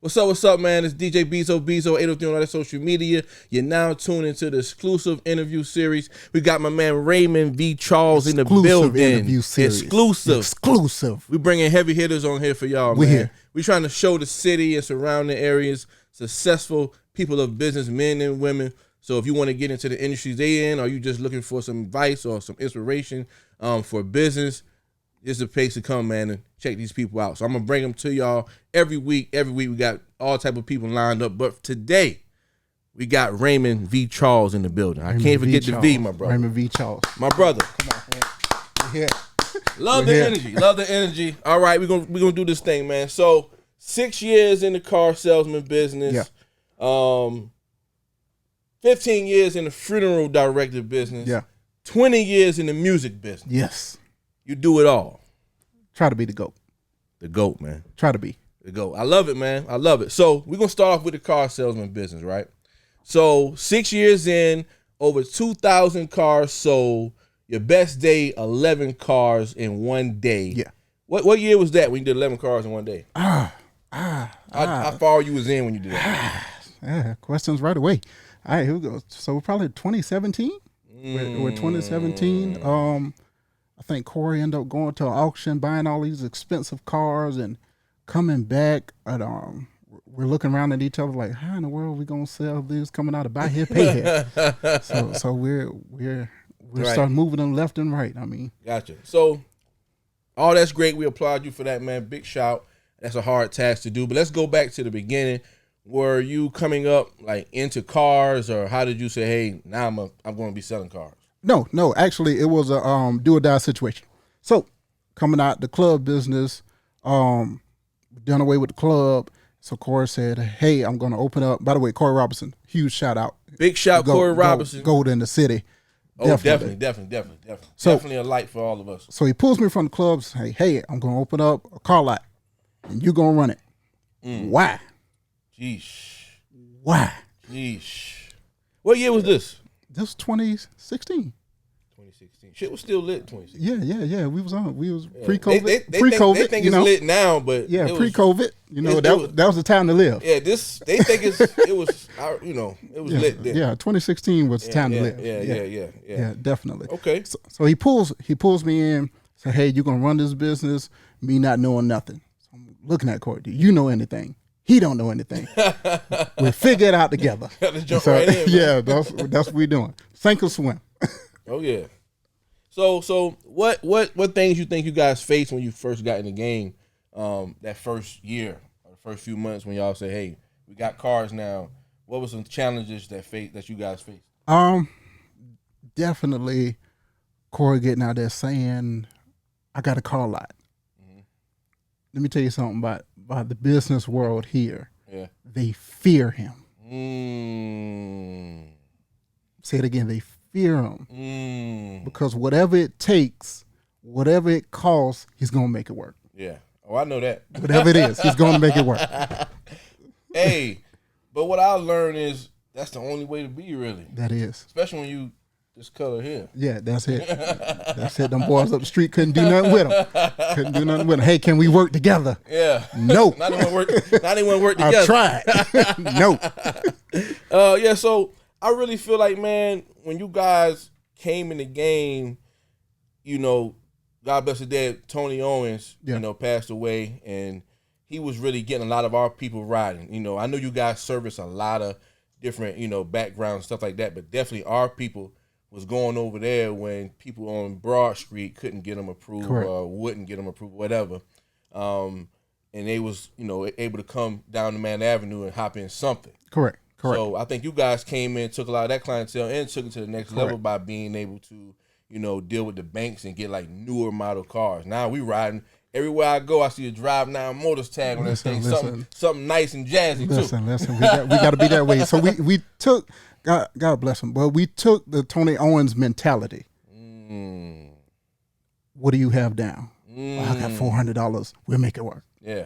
What's up, man? It's DJ Bezo 803 on all that social media. You're now tuned into the exclusive interview series. We got my man Raymond V. Charles in the building. Interview series. Exclusive. We bringing heavy hitters on here for y'all, man. Here. We trying to show the city and surrounding areas successful people of business, men and women. So if you want to get into the industries they in, or you just looking for some advice or some inspiration for business, this is a place to come, man, and check these people out. So I'm gonna bring them to y'all every week. Every week we got all type of people lined up, but today we got Raymond V. Charles in the building. I can't forget the V, my brother. Raymond V. Charles, my brother. Come on, man. We're here. Love the energy. Love the energy. All right, we're gonna do this thing, man. So 6 years in the car salesman business. Yeah. 15 years in the funeral director business. Yeah. 20 years in the music business. Yes. You do it all. Try to be the GOAT. The GOAT, man. Try to be. The GOAT. I love it, man. I love it. So we're going to start off with the car salesman business, right? So 6 years in, over 2,000 cars sold. Your best day, 11 cars in one day. Yeah. What year was that when you did 11 cars in one day? How far you was in when you did that? Questions right away. All right, here we go. So probably 2017. We're 2017. I think Corey ended up going to an auction, buying all these expensive cars and coming back. And, we're looking around at each other like, how in the world are we gonna sell this? Coming out of buy here, pay here. so we're right. Starting moving them left and right. I mean, gotcha. So all that's great. We applaud you for that, man. Big shout. That's a hard task to do. But let's go back to the beginning. Were you coming up like into cars, or how did you say, hey, now I'm going to be selling cars? No. Actually, it was a do or die situation. So coming out the club business, done away with the club. So Corey said, hey, I'm going to open up. By the way, Corey Robinson, huge shout out. Big shout, Corey Robinson. Gold in the city. Oh, definitely. So, definitely a light for all of us. So he pulls me from the club, say, hey, I'm going to open up a car lot, and you're going to run it. Why? Jeesh. Why? Jeesh. What year was this? This was 2016. 2016. Shit was still lit in 2016. Yeah. We was pre-COVID. They think it's lit now, but pre-COVID. That was the time to live. Yeah, they think it was lit then. Yeah, 2016 was the time to live. Yeah, definitely. Okay. So he pulls me in, say, hey, you're gonna run this business, me not knowing nothing. So I'm looking at Corey. Do you know anything? He don't know anything. We figure it out together. Right in, yeah, that's what we're doing. Sink or swim. Oh yeah. So what things you think you guys faced when you first got in the game, that first year or the first few months when y'all say, hey, we got cars now? What were some challenges that you guys faced? Definitely Corey getting out there saying, I got a car lot. Let me tell you something about the business world here. Yeah. They fear him. Say it again. They fear him. Because whatever it takes, whatever it costs, he's going to make it work. Yeah. Oh, I know that. Whatever it is, he's going to make it work. Hey, but what I learned is that's the only way to be, really. That is. Especially when you this color here. Yeah, that's it. That's it. Them boys up the street couldn't do nothing with them. Hey, can we work together? Yeah. No. Not even work together. I tried. No. Yeah, so I really feel like, man, when you guys came in the game, God bless his dad, Tony Owens, passed away, and he was really getting a lot of our people riding. I know you guys service a lot of different, backgrounds, stuff like that, but definitely our people was going over there when people on Broad Street couldn't get them approved. Correct. Or wouldn't get them approved, whatever. And they was, able to come down to Man Avenue and hop in something. Correct. So I think you guys came in, took a lot of that clientele and took it to the next level by being able to, deal with the banks and get like newer model cars. Now we riding everywhere I go. I see a Drive Now Motors tag on that thing. Something nice and jazzy too. Listen. We got to be that way. So we took. God bless him. But we took the Tony Owens mentality. What do you have down? Well, I got $400. We'll make it work. Yeah.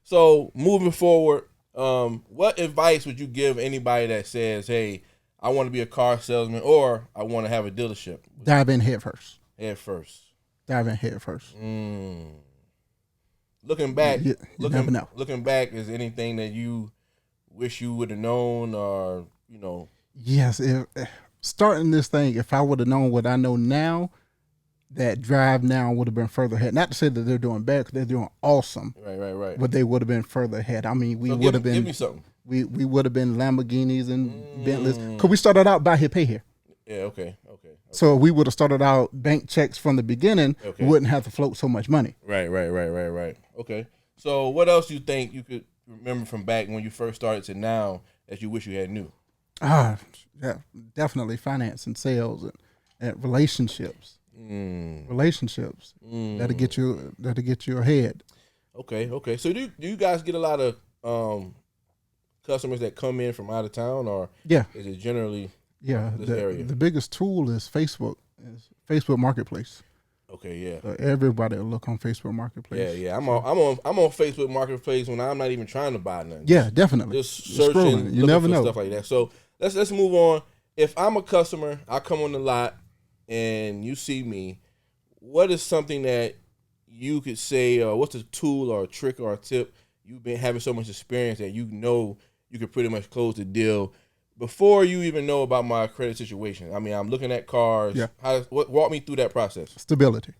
So moving forward, what advice would you give anybody that says, hey, I want to be a car salesman or I want to have a dealership? Dive in head first. Head first. Dive in head first. looking back, you never know. Looking back, is anything that you wish you would have known, or Yes, starting this thing, if I would have known what I know now, that Drive Now would have been further ahead. Not to say that they're doing bad, because they're doing awesome. Right. But they would have been further ahead. I mean, we So would have been. Give me something. We would have been Lamborghinis and Bentleys, because we started out buy here, pay here. Yeah. Okay. So if we would have started out bank checks from the beginning, we wouldn't have to float so much money. Right. Okay. So what else do you think you could remember from back when you first started to now that you wish you had knew? Yeah, definitely finance and sales and relationships. Relationships that'll get you ahead. Okay. So do you guys get a lot of customers that come in from out of town, or is it generally this area? The biggest tool is Facebook Marketplace. Okay, yeah. So everybody will look on Facebook Marketplace. Yeah. I'm on Facebook Marketplace when I'm not even trying to buy nothing. Yeah, definitely. Just searching, you never know, stuff like that. So let's move on. If I'm a customer, I come on the lot and you see me, what is something that you could say, or what's a tool or a trick or a tip you've been having so much experience that you could pretty much close the deal before you even know about my credit situation? I mean, I'm looking at cars. Yeah. Walk me through that process. Stability.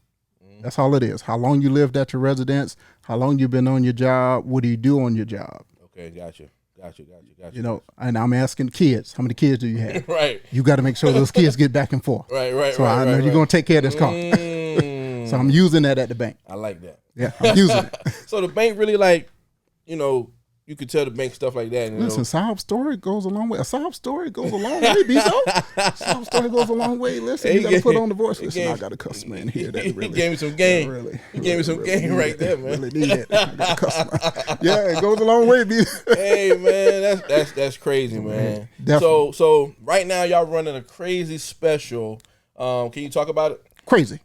That's all it is. How long you lived at your residence, how long you've been on your job, what do you do on your job? Okay, gotcha. And I'm asking kids, how many kids do you have? Right. You got to make sure those kids get back and forth. Right. So I know you're going to take care of this car. So I'm using that at the bank. I like that. Yeah, I'm using it. So the bank really you could tell the bank stuff like that. And, Listen, sob story goes a long way. A sob story goes a long way, Bizo. Sob story goes a long way. Listen, you got to put on the voice. Listen, I got a customer in here that really. He gave me some game. He gave me some game right there, man. Really need it. I got a customer. Yeah, it goes a long way, Bizo. Hey, man, that's crazy, man. Definitely. So right now y'all running a crazy special. Can you talk about it? Crazy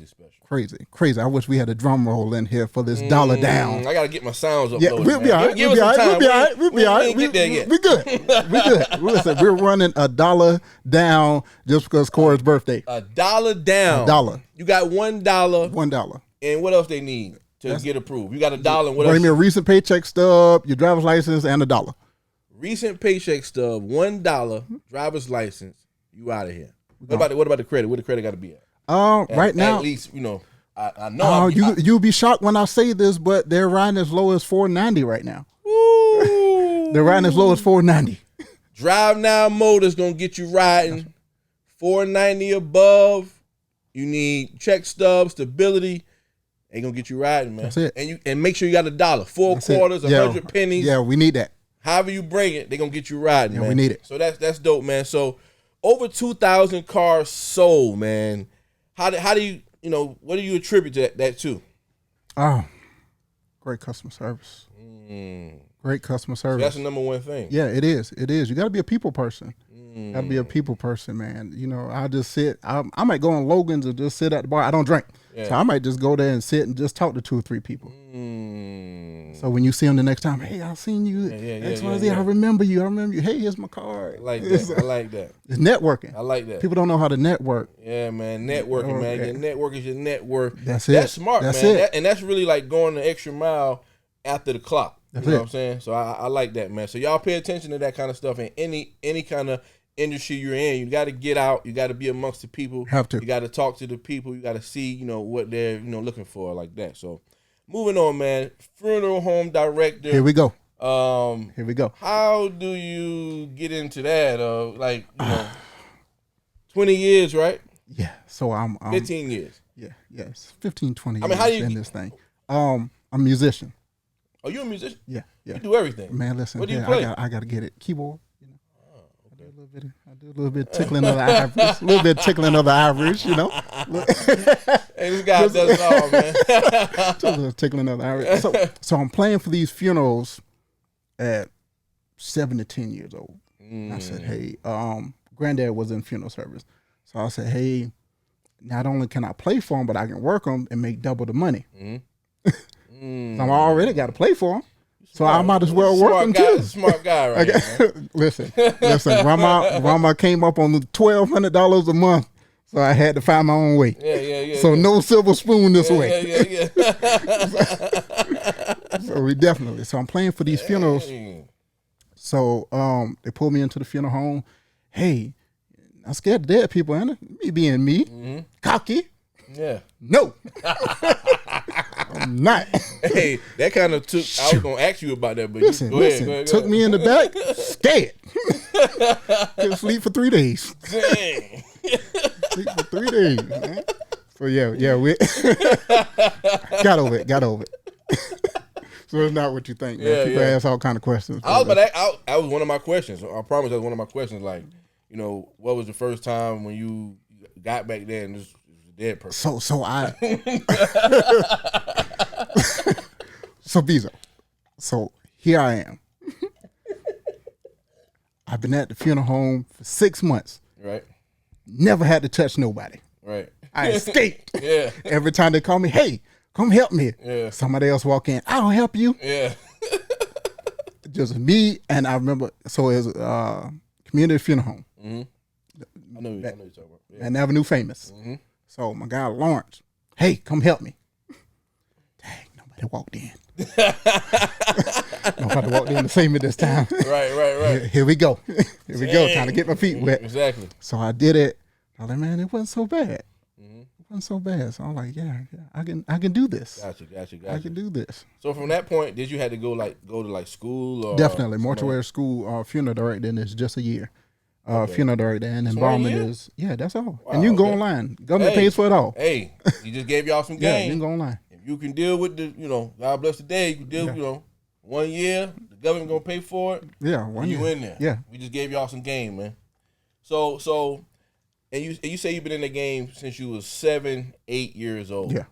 special. Crazy. I wish we had a drum roll in here for this $1 down. I got to get my sounds up. Yeah, we'll be all right. We'll be all right. We'll be all right. We ain't get there yet. We good. Listen, we're running $1 down just because Corey's birthday. $1 down. $1. You got $1. $1. And what else they need to get approved? You got $1 and what else? Bring me a recent paycheck stub, your driver's license, and $1. Recent paycheck stub, $1, driver's license. You out of here. What about the credit? Where the credit got to be at? Right now, at least I know. You'll be shocked when I say this, but they're riding as low as $490 right now. They're riding as low as $490. Drive Now Motors gonna get you riding $490 above. You need check stub, stability. They gonna get you riding, man. That's it. And make sure you got $1, 4 quarters, 100 pennies. Yeah, we need that. However you bring it, they gonna get you riding, man. We need it. So that's dope, man. So over 2,000 cars sold, man. How do you what do you attribute that to? Oh, great customer service. Great customer service. So that's the number one thing. Yeah, it is. You got to be a people person. Got to be a people person, man. I just sit. I might go on Logan's and just sit at the bar. I don't drink. Yeah. So I might just go there and sit and just talk to 2 or 3 people. So when you see them the next time, hey, I seen you. XYZ, I remember you. Hey, here's my card. I like that. I like that. It's networking. I like that. People don't know how to network. Yeah, man. Networking, man. Your network is your net worth. That's it. That's smart, that's man. It. And that's really like going the extra mile after the clock. That's you know it. what I'm saying? So I like that, man. So y'all pay attention to that kind of stuff in any kind of industry you're in. You got to get out. You got to be amongst the people. Have to. You got to talk to the people. You got to see, what they're, looking for like that. So moving on, man. Funeral home director. Here we go. Here we go. How do you get into that? 20 years, right? Yeah. So I'm 15 years. Yeah. Yes. 15, 20 years. I mean, how do you in this thing? I'm a musician. Oh, you a musician? Yeah. You do everything. Man, listen. What do you play? I got to get it. Keyboard. I do a little bit tickling of the ivories. A little bit tickling of the ivories, Hey, this guy does it all, man. Just a little tickling of the ivories. So I'm playing for these funerals at 7 to 10 years old. I said, hey, granddad was in funeral service. So I said, hey, not only can I play for him, but I can work him and make double the money. So I'm already got to play for him. So I might as well work him too. Smart guy, right? Listen. Grandma came up on the $1,200 a month, so I had to find my own way. Yeah. So no silver spoon this way. Yeah. So we definitely. So I'm playing for these funerals. Dang. So they pulled me into the funeral home. Hey, I'm scared of dead people, Anna. Me being me, cocky. Yeah. No, I'm not. Hey, that kind of took. I was gonna ask you about that, but Listen, go ahead. took me in the back, scared. Couldn't sleep for 3 days. Dang. Sleep for 3 days, man. So yeah, we got over it. So it's not what you think, man. Yeah, People ask all kind of questions. I was one of my questions. I promise that was one of my questions. Like, what was the first time when you got back there and this was a dead person? So Bezo. So here I am. I've been at the funeral home for 6 months. Right. Never had to touch nobody. Right. I escaped. Yeah. Every time they call me, hey, come help me. Yeah. Somebody else walk in. I don't help you. Yeah. Just me, and I remember. So it was a community funeral home. Mm-hmm. I know you're talking about. Yeah. And Avenue Famous. Mm-hmm. So my guy Lawrence, hey, come help me. Dang, nobody walked in. Nobody walked in to save me this time. Right. Here we go. Here we go. Trying to get my feet wet. Exactly. So I did it. I was like, man, it wasn't so bad. It wasn't so bad. So I'm like, yeah, I can do this. Gotcha. I can do this. So from that point, did you have to go to school? Or Definitely. Mortuary school, funeral director, and it's just a year. Funeral director and embalming is, that's all. Wow, and you can go online. Government pays for it all. Hey, he just gave y'all some game. Yeah, you can go online. If you can deal with the, God bless the day, you can deal, 1 year, the government gonna pay for it. Yeah, you in there. Yeah. We just gave y'all some game, man. So, and you say you've been in the game since you was 7, 8 years old. Yeah.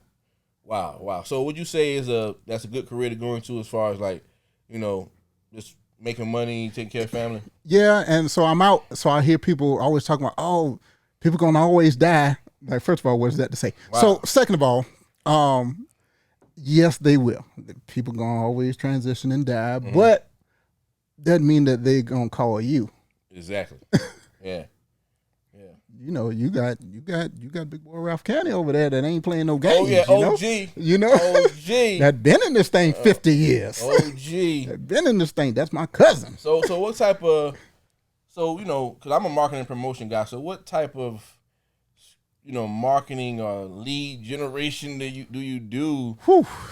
Wow. So would you say that's a good career to go into as far as like, just making money, taking care of family? Yeah, and so I'm out. So I hear people always talking about, oh, people gonna always die. Like, first of all, what is that to say? Wow. So second of all, yes, they will. People gonna always transition and die, but doesn't mean that they gonna call you. Exactly. Yeah. You got big boy Ralph County over there that ain't playing no games. Oh yeah, OG. OG. That been in this thing 50 years. OG. That been in this thing. That's my cousin. So what type of, because I'm a marketing and promotion guy. So what type of, marketing or lead generation do you do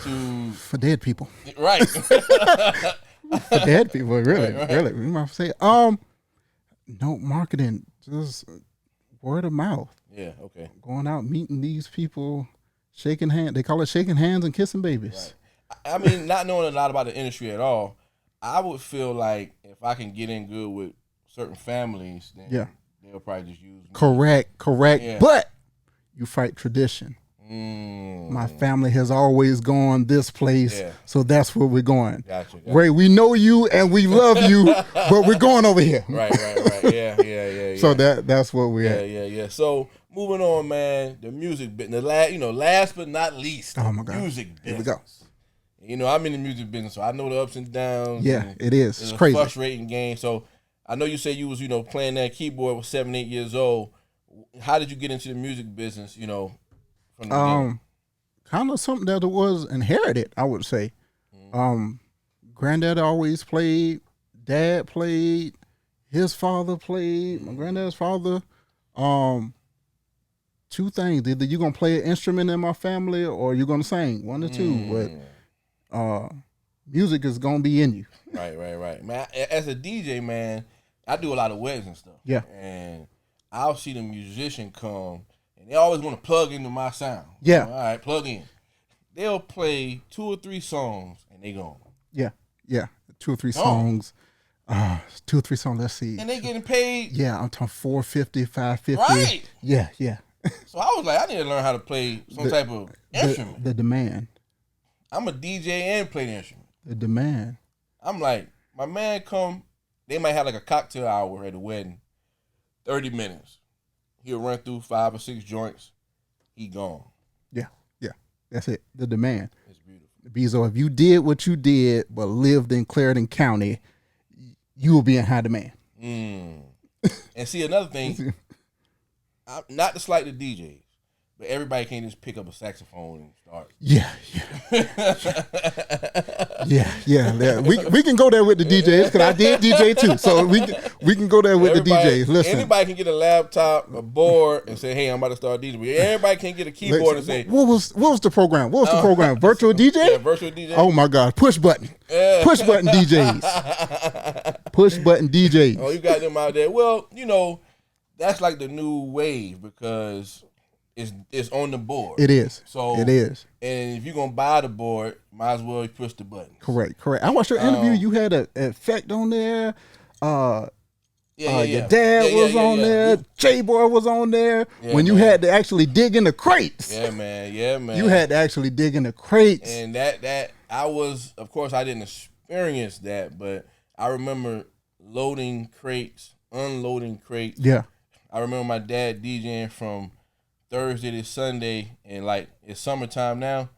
to for dead people? Right. For dead people, really, Right. really. We might say, no marketing, just word of mouth. Yeah. Okay. Going out meeting these people, shaking hands. They call it shaking hands and kissing babies. Right. I mean, not knowing a lot about the industry at all, I would feel like if I can get in good with certain families, then they'll probably just use me. Correct. Yeah. But you fight tradition. My family has always gone this place, so that's where we're going. Gotcha. Ray, we know you and we love you, but we're going over here. Right. Yeah. So that's where we're at. Yeah. So moving on, man. The music business. Last but not least. Oh my God. Music business. Here we go. I'm in the music business, so I know the ups and downs. Yeah, it is. It's a crazy. Frustrating game. So I know you said you was, playing that keyboard with 7, 8 years old. How did you get into the music business? From the beginning? Kind of something that was inherited, I would say. Granddad always played. Dad played. His father played. My granddad's father. Two things: either you're gonna play an instrument in my family, or you're gonna sing. One or two. But music is gonna be in you. Right. Man, as a DJ, man, I do a lot of weddings and stuff. Yeah. And I'll see the musician come, and they always want to plug into my sound. Yeah. All right, plug in. They'll play 2 or 3 songs, and they gone. Yeah. 2 or 3 songs. 2 or 3 songs. Let's see. And they getting paid. Yeah, I'm talking $450, $550. Right. Yeah. So I was like, I need to learn how to play some type of instrument. The demand. I'm a DJ and play the instrument. The demand. I'm like, my man come, they might have like a cocktail hour at the wedding, 30 minutes. He'll run through 5 or 6 joints. He gone. Yeah. That's it. The demand. It's beautiful. Bezo, if you did what you did but lived in Clarendon County, you will be in high demand. And see, another thing, not to slight the DJs, But everybody can't just pick up a saxophone and start. Yeah. We can go there with the DJs because I did DJ too, so we can go there with the DJs. Listen, anybody can get a laptop, a board, and say, "Hey, I'm about to start DJing." But everybody can get a keyboard and say, "What was the program? What was the program? Virtual DJ? Yeah, virtual DJ. Oh my God, push button, push button DJs, push button DJs. Oh, you got them out there. Well, that's like the new wave because it's on the board. It is. So it is. And if you're gonna buy the board, might as well push the button. Correct. I watched your interview. You had an effect on there. Your dad was on there. J-Boy was on there. Yeah, when you had to actually dig in the crates. Yeah, man. You had to actually dig in the crates. And that I was, of course, I didn't experience that, but I remember loading crates, unloading crates. Yeah. I remember my dad DJing from Thursday to Sunday, and like it's summertime now,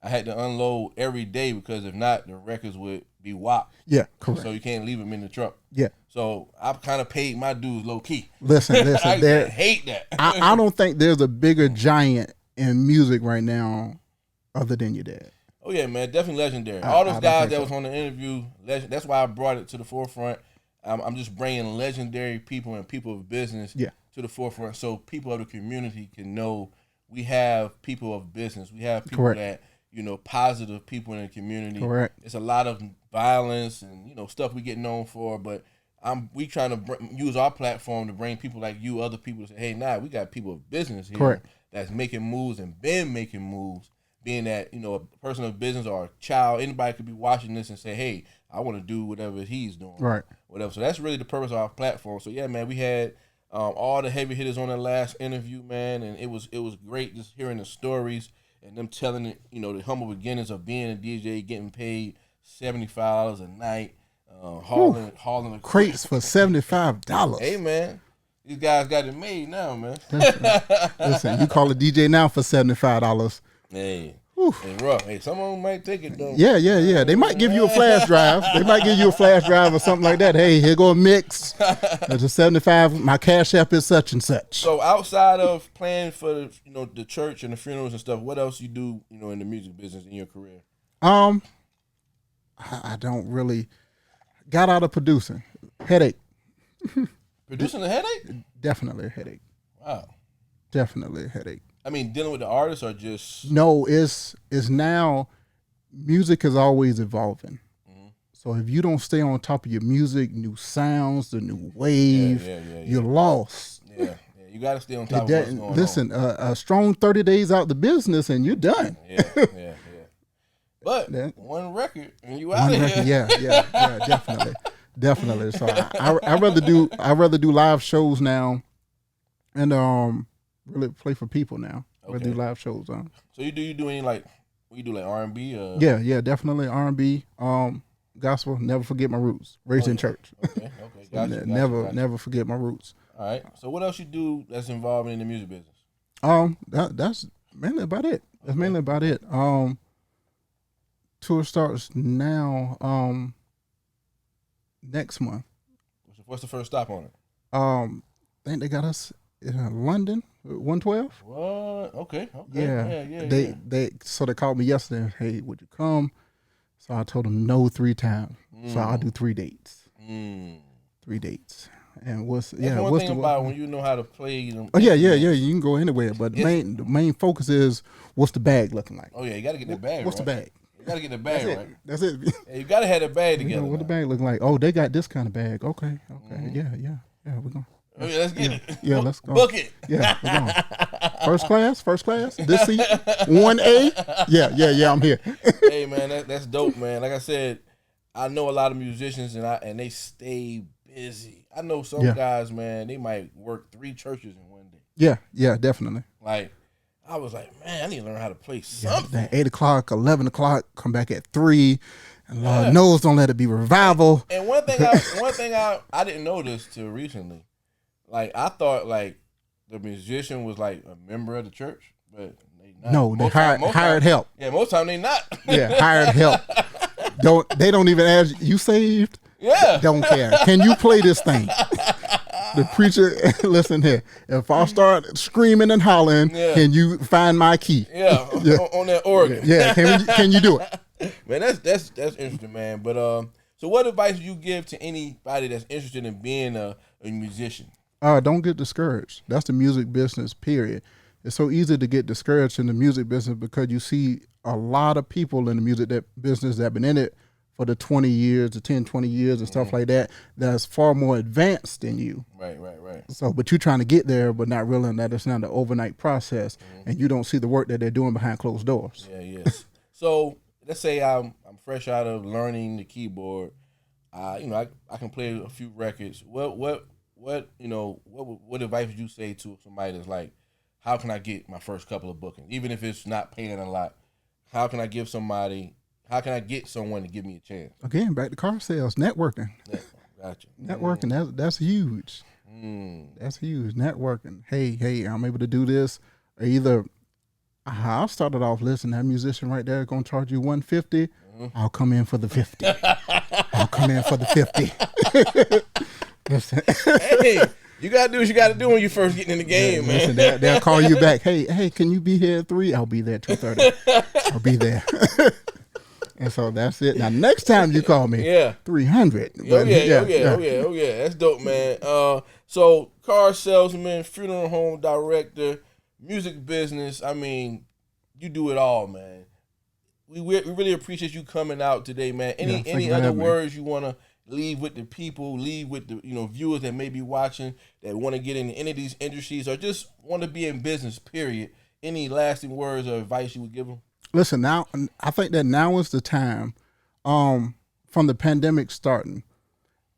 I had to unload every day because if not, the records would be whopped. Yeah, correct. So you can't leave them in the truck. Yeah. So I've kind of paid my dues low key. Listen. I hate that. I don't think there's a bigger giant in music right now other than your dad. Oh yeah, man, definitely legendary. All those guys that was on the interview, that's why I brought it to the forefront. I'm just bringing legendary people and people of business to the forefront so people of the community can know we have people of business. We have people that, positive people in the community. Correct. It's a lot of violence and, stuff we get known for, but we trying to use our platform to bring people like you, other people to say, hey, we got people of business here that's making moves and been making moves, being that, a person of business or a child, anybody could be watching this and say, hey, I want to do whatever he's doing. Right. Whatever. So that's really the purpose of our platform. So yeah, man, we had all the heavy hitters on that last interview, man, and it was great just hearing the stories and them telling it, the humble beginnings of being a DJ, getting paid $75 a night, hauling the crates for $75. Hey man, these guys got it made now, man. Listen, you call a DJ now for $75. Hey. It's rough. Hey, some of them might take it though. Yeah. They might give you a flash drive. Or something like that. Hey, here go a mix. It's a 75. My cash app is such and such. So outside of playing for the church and the funerals and stuff, what else you do in the music business in your career? I don't really got out of producing. Headache. Producing a headache? Definitely a headache. Wow. Definitely a headache. I mean, dealing with the artists or just... No, it's now, music is always evolving. Mm-hmm. So if you don't stay on top of your music, new sounds, the new wave, you're lost. Yeah, you got to stay on top of what's going on. Listen, a strong 30 days out the business and you're done. Yeah. But one record and you out of here. Yeah, definitely. So I rather do live shows now and really play for people now. Okay. Do live shows. So you do any like R&B? Yeah, definitely R&B. Gospel. Never forget my roots. Raised in church. Okay. Gotcha. Never forget my roots. All right. So what else you do that's involved in the music business? That's mainly about it. That's mainly about it. Tour starts now. Next month. What's the first stop on it? I think they got us in London. 112. What? Okay. Yeah. They called me yesterday. Hey, would you come? So I told them no 3 times. So I'll do 3 dates. 3 dates. And what's one thing about when you know how to play them. Oh yeah. You can go anywhere, but the main focus is what's the bag looking like. Oh yeah, you got to get the bag. What's the bag? You got to get the bag right. That's it. Yeah, you got to have the bag together. What the bag looking like? Oh, they got this kind of bag. Okay. Mm-hmm. Yeah. We're going. Oh, yeah, let's get it. Yeah, let's go. Book it. Yeah, we're going. First class. This seat, 1A. Yeah, I'm here. Hey, man, that's dope, man. Like I said, I know a lot of musicians, and they stay busy. I know some guys, man, they might work 3 churches in one day. Yeah, definitely. Like, I was like, man, I need to learn how to play something. 8 o'clock, 11 o'clock, come back at 3. And Lord knows, don't let it be revival. And one thing I didn't know this till recently. Like, I thought, like, the musician was, like, a member of the church, but they not. No, they hired help. Yeah, most time they not. Yeah, hired help. They don't even ask, you saved? Yeah. Don't care. Can you play this thing? The preacher, listen here. If I start screaming and hollering, can you find my key? Yeah, on that organ. Yeah, can you do it? Man, that's interesting, man. But so what advice would you give to anybody that's interested in being a musician? Don't get discouraged. That's the music business, period. It's so easy to get discouraged in the music business because you see a lot of people in the music business that have been in it for the 20 years, the 10, 20 years and stuff like that, that's far more advanced than you. Right. So, but you're trying to get there, but not realizing that it's not an overnight process, and you don't see the work that they're doing behind closed doors. Yes. So let's say I'm fresh out of learning the keyboard. I can play a few records. What advice would you say to somebody that's like, how can I get my first couple of bookings, even if it's not paying a lot? How can I get someone to give me a chance? Again, back to car sales, networking. Yeah, gotcha. Networking, that's huge. That's huge. Networking. Hey, I'm able to do this. Or either I started off, listen, that musician right there gonna charge you $150. I'll come in for the 50. I'll come in for the 50. Listen. Hey, you gotta do what you gotta do when you first getting in the game, man. Listen, they'll call you back. Hey, can you be here at 3? I'll be there at 2:30. I'll be there. And so that's it. Now next time you call me, 300. Oh yeah. That's dope, man. So car salesman, funeral home director, music business. I mean, you do it all, man. We really appreciate you coming out today, man. Any other words you want to leave with the people, leave with the viewers that may be watching that want to get into any of these industries or just want to be in business, period? Any lasting words or advice you would give them? Listen, now I think that now is the time, from the pandemic starting,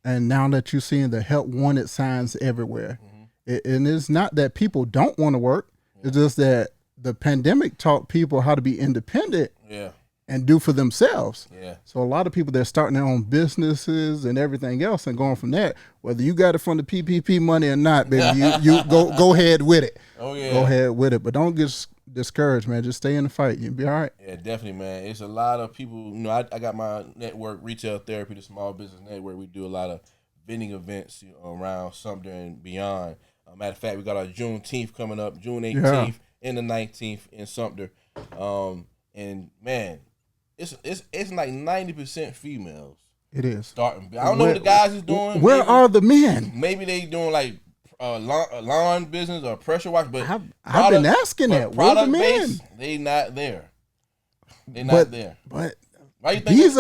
and now that you're seeing the help wanted signs everywhere, and it's not that people don't want to work. It's just that the pandemic taught people how to be independent and do for themselves. So a lot of people, they're starting their own businesses and everything else and going from that. Whether you got it from the PPP money or not, baby, you go ahead with it. Oh yeah, go ahead with it. But don't get discouraged, man. Just stay in the fight. You'll be all right. Yeah, definitely, man. It's a lot of people. I got my network, Retail Therapy, the Small Business Network. We do a lot of vending events around Sumter and beyond. Matter of fact, we got our Juneteenth coming up, June 18th and the 19th in Sumter. And man, it's like 90% females. It is. Starting. I don't know what the guys is doing. Where are the men? Maybe they doing like lawn business or pressure wash, but I've been asking that. Where the men? They not there. They not there. But why you think these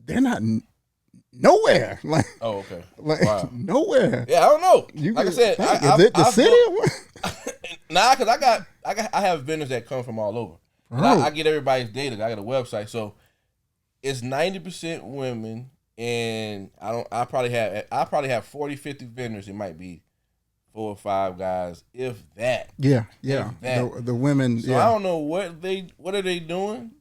they're not nowhere. Like, oh, okay. Like nowhere. Yeah, I don't know. Like I said, is it the city? Nah, because I have vendors that come from all over. I get everybody's data. I got a website, so it's 90% women, and I probably have 40, 50 vendors. It might be 4 or 5 guys, if that. Yeah. The women. So I don't know what are they doing,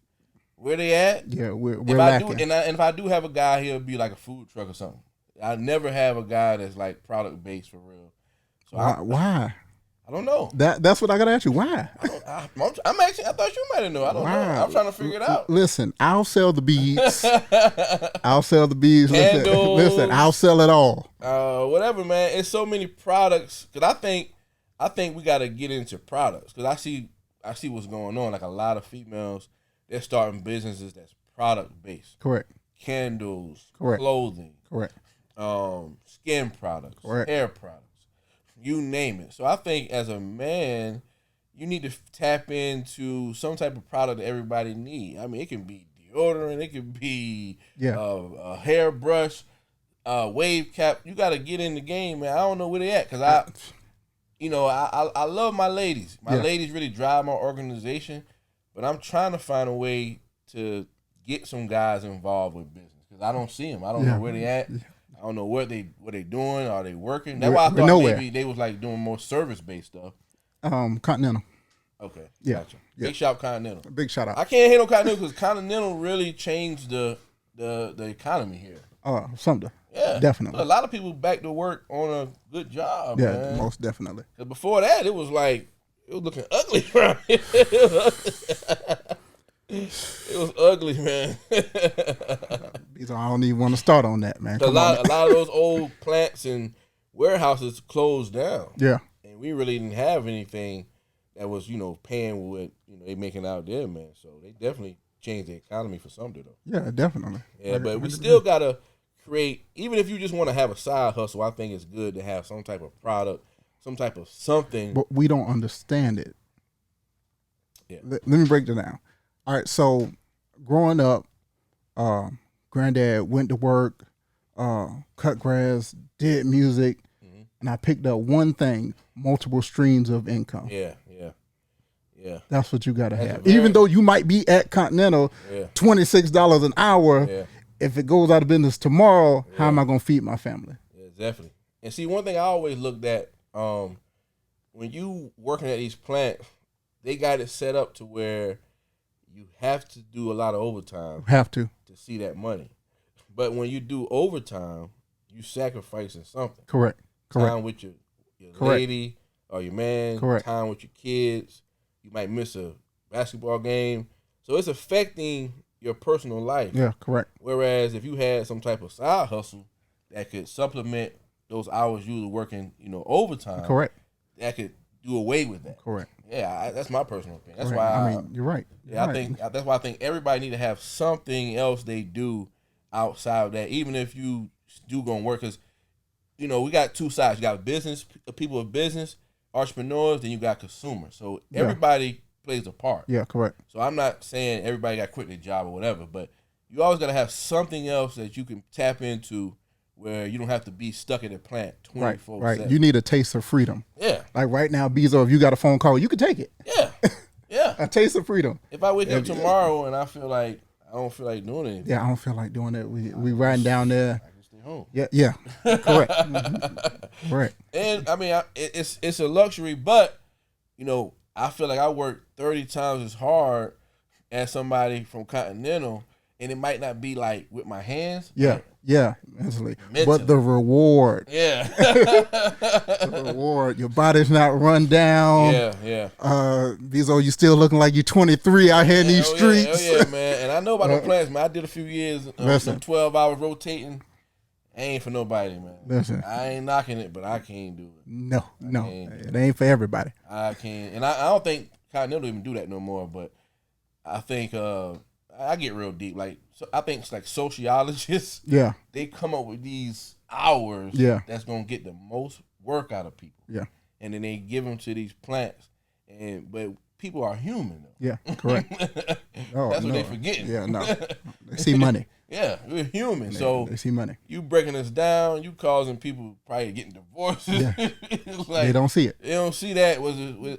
where they at. Yeah, we're lacking. If I do have a guy, he'll be like a food truck or something. I never have a guy that's like product based for real. So why? I don't know. That's what I gotta ask you. Why? I'm actually. I thought you might have known. I don't know. I'm trying to figure it out. Listen, I'll sell the beads. I'll sell the beads. Candles. I'll sell it all. Whatever, man. It's so many products. Cause I think we gotta get into products. Cause I see what's going on. Like a lot of females, they're starting businesses that's product based. Correct. Candles. Correct. Clothing. Correct. Skin products. Correct. Hair products. You name it. So I think as a man, you need to tap into some type of product that everybody needs. I mean, it can be deodorant, it can be a hairbrush, wave cap. You got to get in the game, man. I don't know where they at because I love my ladies. My ladies really drive my organization, but I'm trying to find a way to get some guys involved with business because I don't see them. I don't know where they at. I don't know what they doing. Are they working? That's why I thought maybe they was like doing more service based stuff. Continental. Okay. Yeah. Gotcha. Big shout Continental. Big shout out. I can't hate on Continental because Continental really changed the economy here. Sumter. Yeah. Definitely. A lot of people back to work on a good job. Yeah, man. most definitely. Because before that, it was looking ugly around here. It was ugly, man. I don't even want to start on that, man. A lot of those old plants and warehouses closed down. Yeah. And we really didn't have anything that was, paying what, they making out there, man. So they definitely changed the economy for Sumter, though. Yeah, definitely. Yeah, but we still got to create, even if you just want to have a side hustle, I think it's good to have some type of product, some type of something. But we don't understand it. Yeah. Let me break it down. All right, so growing up, granddad went to work, cut grass, did music, and I picked up one thing, multiple streams of income. Yeah. That's what you got to have. Even though you might be at Continental, $26 an hour, if it goes out of business tomorrow, how am I going to feed my family? Yeah, definitely. And see, one thing I always looked at, when you working at these plants, they got it set up to where you have to do a lot of overtime. Have to see that money. But when you do overtime, you sacrificing something. Correct. Time with your lady or your man. Correct. Time with your kids. You might miss a basketball game. So it's affecting your personal life. Yeah, correct. Whereas if you had some type of side hustle that could supplement those hours you were working, overtime. Correct. That could do away with that. Correct. Yeah, that's my personal opinion. That's Correct. why I mean, you're right. I think that's why I think everybody need to have something else they do outside of that, even if you do gonna work. Because we got two sides. You got business people of business, entrepreneurs, then you got consumers. So everybody plays a part. Yeah, correct. So I'm not saying everybody got to quit their job or whatever, but you always got to have something else that you can tap into where you don't have to be stuck at a plant 24/7. Right. You need a taste of freedom. Yeah. Like right now, Bezo, if you got a phone call, you can take it. Yeah. Yeah. A taste of freedom. If I wake up tomorrow and I don't feel like doing anything. Yeah, I don't feel like doing it. We riding down there. I can stay home. Yeah. Correct. Mm-hmm. Right. And I mean, it's a luxury, but I feel like I work 30 times as hard as somebody from Continental, and it might not be like with my hands. Yeah, mentally. But the reward. Yeah. The reward. Your body's not run down. Yeah. Bezo, you still looking like you're 23 out here in these streets. Yeah, man. And I know about the plants, man. I did a few years, some 12 hours rotating. Ain't for nobody, man. Listen. I ain't knocking it, but I can't do it. No. It ain't for everybody. I can't. And I don't think Continental even do that no more, but I think I get real deep. I think it's like sociologists. Yeah. They come up with these hours that's going to get the most work out of people. Yeah. And then they give them to these plants. But people are human, though. Yeah, correct. That's what they're forgetting. Yeah, no. They see money. Yeah, we're human. So they see money. You breaking us down, you causing people probably getting divorces. Yeah. It's like, they don't see it. They don't see that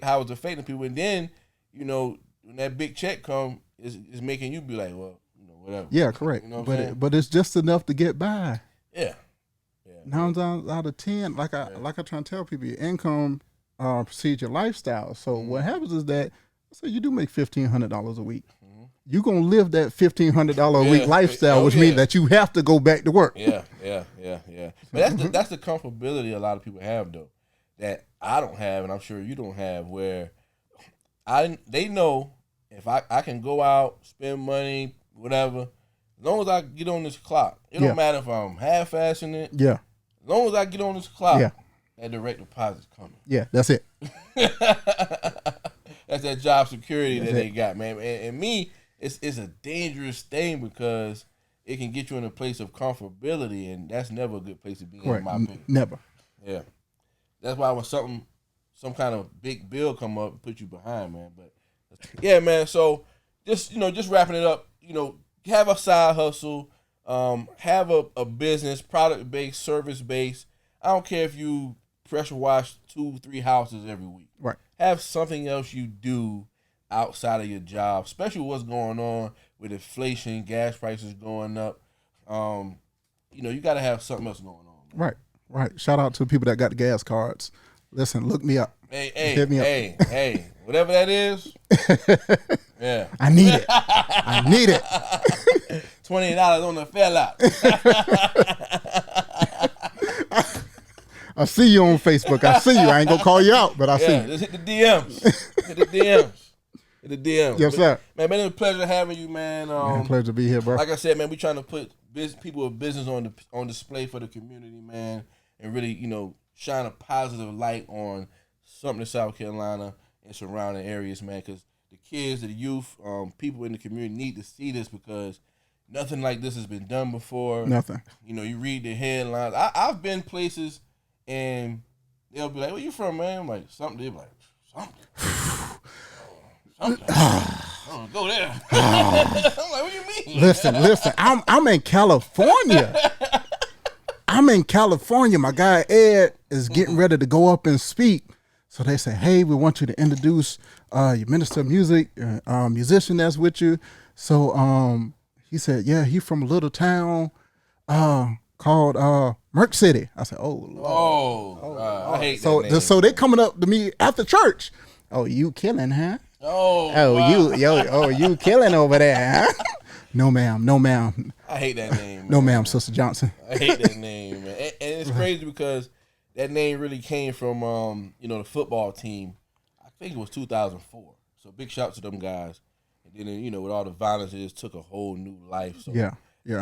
how it's affecting people. And then, when that big check come, it's making you be like, well, whatever. Yeah, correct. But it's just enough to get by. Yeah. 9 times out of 10, like I try to tell people, your income precedes your lifestyle. So what happens is that, you do make $1,500 a week. You're going to live that $1,500 a week lifestyle, which means that you have to go back to work. Yeah. But that's the comfortability a lot of people have, though, that I don't have, and I'm sure you don't have, where they know if I can go out, spend money, whatever, as long as I get on this clock. It don't matter if I'm half-assing it. Yeah. As long as I get on this clock, that direct deposit's coming. Yeah, that's it. That's that job security they got, man. And me, it's a dangerous thing because it can get you in a place of comfortability, and that's never a good place to be in my opinion. Never. Yeah. That's why when some kind of big bill come up, it puts you behind, man. But yeah, man. So just wrapping it up, have a side hustle, have a business, product based, service based. I don't care if you pressure wash 2-3 houses every week. Right. Have something else you do outside of your job, especially what's going on with inflation, gas prices going up. You got to have something else going on. Right. Shout out to the people that got the gas cards. Listen, look me up. Hit me up. Hey, whatever that is. Yeah. I need it. $20 on the fell out. I see you on Facebook. I see you. I ain't gonna call you out, but I see you. Just hit the DMs. Hit the DMs. Yes, sir. Man, it's a pleasure having you, man. Pleasure to be here, bro. Like I said, man, we trying to put people with business on display for the community, man, and really, shine a positive light on Sumter, South Carolina, and surrounding areas, man, because the kids, the youth, people in the community need to see this because nothing like this has been done before. Nothing. You know, you read the headlines. I've been places and they'll be like, "Where you from, man?" I'm like, "Something." They'll be like, "Something." Something. Oh, go there. I'm like, "What do you mean?" Listen. I'm in California. My guy Ed is getting ready to go up and speak. So they say, "Hey, we want you to introduce your minister of music, musician that's with you." So he said, "Yeah, he from a little town called Merck City." I said, "Oh, Lord. I hate that name. So they coming up to me after church. Oh, you killing, huh? You killing over there, huh?" No, ma'am. I hate that name. No, ma'am, Sister Johnson. I hate that name, man. And it's crazy because that name really came from, the football team. I think it was 2004. So big shout to them guys. And then, with all the violence, it just took a whole new life. So Yeah.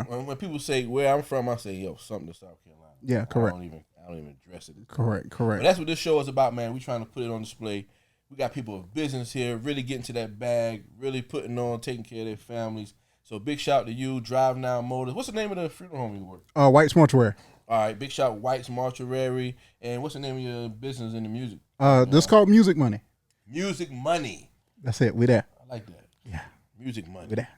When people say where I'm from, I say, yo, something to South Carolina. Yeah, correct. I don't even address it. Correct. But that's what this show is about, man. We trying to put it on display. We got people of business here, really getting to that bag, really putting on, taking care of their families. So big shout to you, Drive Now Motors. What's the name of the funeral home you work? White's Mortuary. All right, big shout White's Mortuary. And what's the name of your business in the music? This called Music Money. Music Money. That's it. We there. I like that. Yeah. Music Money. We there.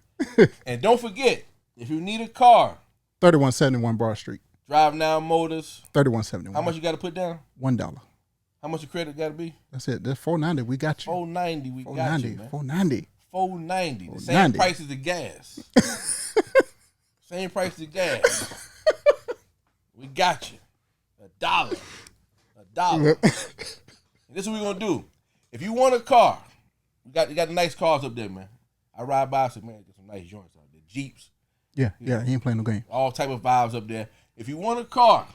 And don't forget, if you need a car, 3171 Broad Street. Drive Now Motors. 3171. How much you got to put down? $1. How much the credit got to be? That's it. That's $490. We got you. $490. We got you, man. $490. $490. The same price as the gas. Same price as the gas. We got you. $1. And this is what we're gonna do. If you want a car, you got nice cars up there, man. I ride by, I say, man, get some nice joints out there. Jeeps. Yeah. He ain't playing no game. All type of vibes up there. If you want a car,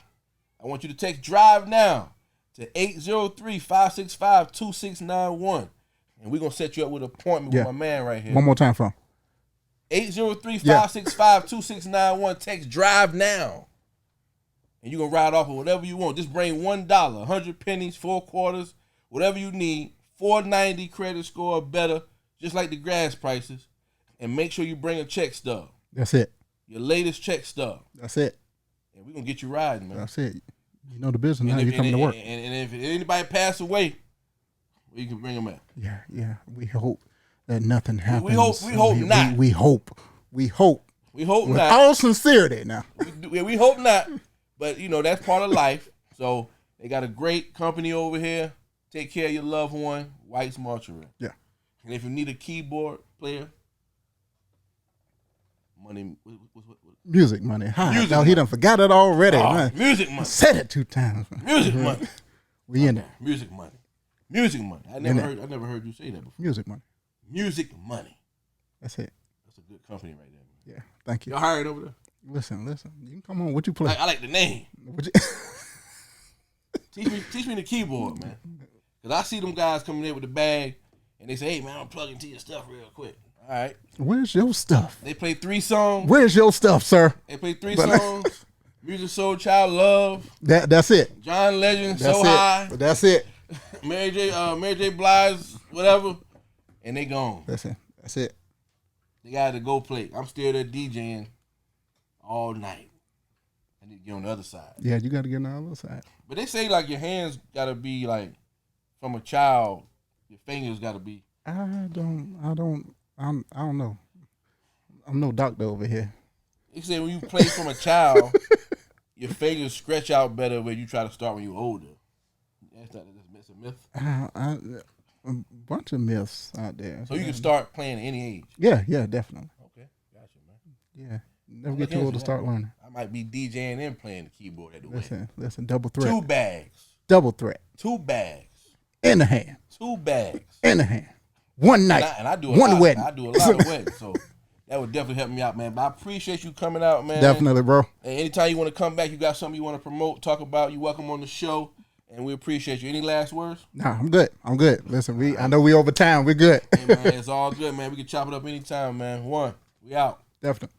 I want you to text Drive Now to 803-565-2691. And we're going to set you up with an appointment with my man right here. One more time for him. 803-565-2691. Text Drive Now. And you're going to ride off of whatever you want. Just bring $1, 100 pennies, 4 quarters, whatever you need. $490 credit score or better, just like the gas prices. And make sure you bring a check stub. That's it. Your latest check stub. That's it. And we're going to get you riding, man. That's it. You know the business now. You're coming to work. And if anybody pass away, we can bring them out. Yeah. We hope that nothing happens. We hope not. We hope. We hope With not. all sincerity now. We hope not. But, that's part of life. So they got a great company over here. Take care of your loved one. White's Mortuary. Yeah. And if you need a keyboard player, money. Music Money. Music Now money. he done forgot it already. Man. Music Money. Said it 2 times. Music Money. We in there. Music Money. Music Money. I never heard you say that before. Music Money. Music Money. That's it. That's a good company right there, man. Yeah. Thank you. Y'all hired over there? Listen. You can come on. What you play? I like the name. Teach me the keyboard, man. Because I see them guys coming in with the bag, and they say, hey, man, I'm plugging into your stuff real quick. All right. Where's your stuff? They play 3 songs. Where's your stuff, sir? They play 3 songs. Music Soul Child, Love. That's it. John Legend, That's So it. High. That's it. Mary J. Blige, whatever. And they gone. That's it. They got to go play. I'm still there DJing all night. I need to get on the other side. Yeah, you got to get on the other side. But they say like your hands got to be like from a child. Your fingers got to be. I don't know. I'm no doctor over here. They say when you play from a child, your fingers stretch out better when you try to start when you're older. That's a myth. A bunch of myths out there. So you can start playing at any age. Yeah, definitely. Okay, gotcha, man. Yeah, never get too old to start learning. I might be DJing and playing the keyboard at the wedding. Listen, double threat. 2 bags. Double threat. 2 bags. In the hand. 2 bags. In the hand. One night. And I do one wedding. I do a lot of weddings, so that would definitely help me out, man. But I appreciate you coming out, man. Definitely, bro. And anytime you want to come back, you got something you want to promote, talk about, you're welcome on the show, and we appreciate you. Any last words? Nah, I'm good. Listen, I know we over time. We're good. Hey, man, it's all good, man. We can chop it up anytime, man. We out. Definitely.